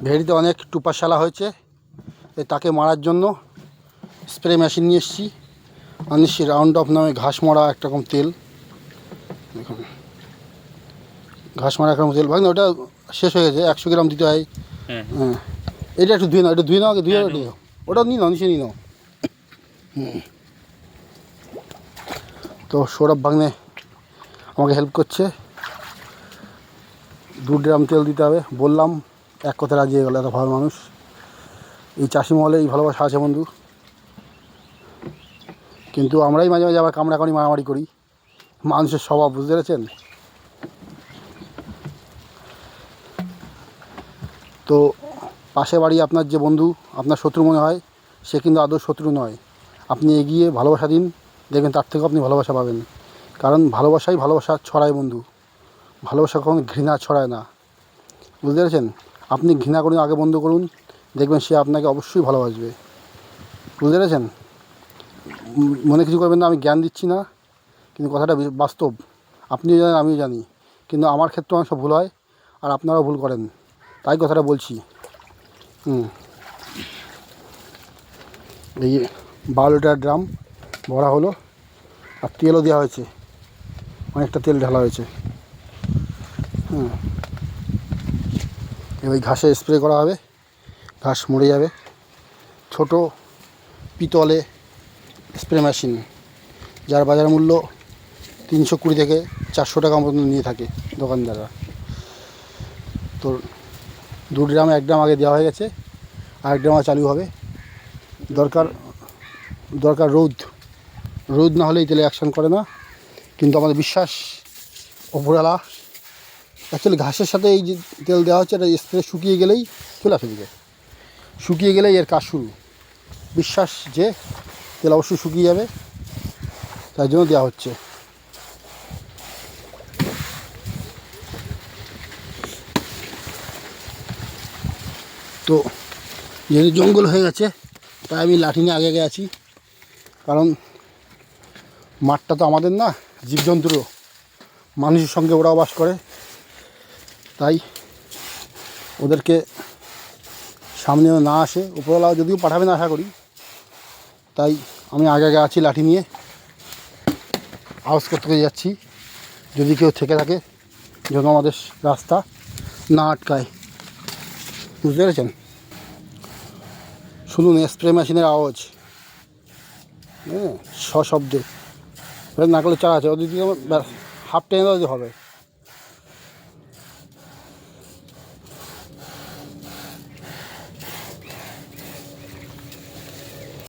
ভেড়িতে অনেক টুপাশালা হয়েছে, তাকে মারার জন্য স্প্রে মেশিন নিয়ে এসেছি। আনিসি রাউন্ড অফ নামে ঘাস মারা একরকম তেল। দেখুন ঘাস মারা একরকম তেল, ভাই না ওটা শেষ হয়ে গেছে, 100 গ্রাম দিতে হয়। হ্যাঁ এটা একটু ধুয়ে নাও, এটা ধুয়ে নাও, আগে ধুয়ে নিও, ওটা নিয়ে নাও, নিচে নিয়ে নাও। তো সৌরভ ভাগ্নে আমাকে হেল্প করছে। 2 ড্রাম তেল দিতে হবে, বললাম এক কথা রাজি হয়ে গেল, এত ভালো মানুষ। এই চাষি মহলে এই ভালোবাসা আছে বন্ধু, কিন্তু আমরাই মাঝে মাঝে আবার কামড়াকামড়ি মারামারি করি, মানুষের স্বভাব, বুঝতে পেরেছেন? তো পাশে বাড়ি আপনার যে বন্ধু আপনার শত্রু মনে হয়, সে কিন্তু আদৌ শত্রু নয়। আপনি এগিয়ে ভালোবাসা দিন, দেখবেন তার থেকেও আপনি ভালোবাসা পাবেন। কারণ ভালোবাসাই ভালোবাসা ছড়ায় বন্ধু, ভালোবাসা কখনো ঘৃণা ছড়ায় না, বুঝতে পেরেছেন? আপনি ঘৃণা করুন, আগে বন্ধ করুন, দেখবেন সে আপনাকে অবশ্যই ভালোবাসবে, বুঝতে পেরেছেন? মনে কিছু করবেন না, আমি জ্ঞান দিচ্ছি না, কিন্তু কথাটা বাস্তব। আপনিও জানেন, আমিও জানি, কিন্তু আমার ক্ষেত্রে অনেক সব ভুল হয়, আর আপনারাও ভুল করেন, তাই কথাটা বলছি। এই 12 লিটার ড্রাম ভরা হলো, আর তেলও দেওয়া হয়েছে, অনেকটা তেল ঢালা হয়েছে। ওই ঘাসে স্প্রে করা হবে, ঘাস মরে যাবে। ছোট পিতলে স্প্রে মেশিন, যার বাজার মূল্য 320 থেকে 400 টাকা মতো নিয়ে থাকে দোকানদাররা। তো 2 ড্রাম 1 ড্রাম আগে দেওয়া হয়ে গেছে, আর 1 ড্রাম চালু হবে। দরকার রোদ না হলে এই তেলে অ্যাকশন করে না, কিন্তু আমাদের বিশ্বাস ওপরওয়ালা। অ্যাকচুয়ালি ঘাসের সাথে এই যে তেল দেওয়া হচ্ছে, এটা স্প্রে শুকিয়ে গেলেই চলে আসে দিকে, শুকিয়ে গেলেই এর কাজ শুরু। বিশ্বাস যে তেল অবশ্যই শুকিয়ে যাবে, তাই জন্য দেওয়া হচ্ছে। তো যেহেতু জঙ্গল হয়ে গেছে, তাই আমি লাঠি নিয়ে আগে আছি, কারণ মাঠটা তো আমাদের না, জীবজন্তুরও, মানুষের সঙ্গে ওরাও বাস করে, তাই ওদেরকে সামনে না আসে, উপরওয়ালা যদিও পাঠাবে না আশা করি, তাই আমি আগে আছি লাঠি নিয়ে, আওয়াজ করতে যাচ্ছি, যদি কেউ থেকে থাকে যেন আমাদের রাস্তা না আটকায়, বুঝতে পেরেছেন? শুনুন স্প্রে মেশিনের আওয়াজ, হ্যাঁ, সশব্দে, নারকেলের চারা আছে, ওদের দিকে হাফ টেনে দেওয়া হবে।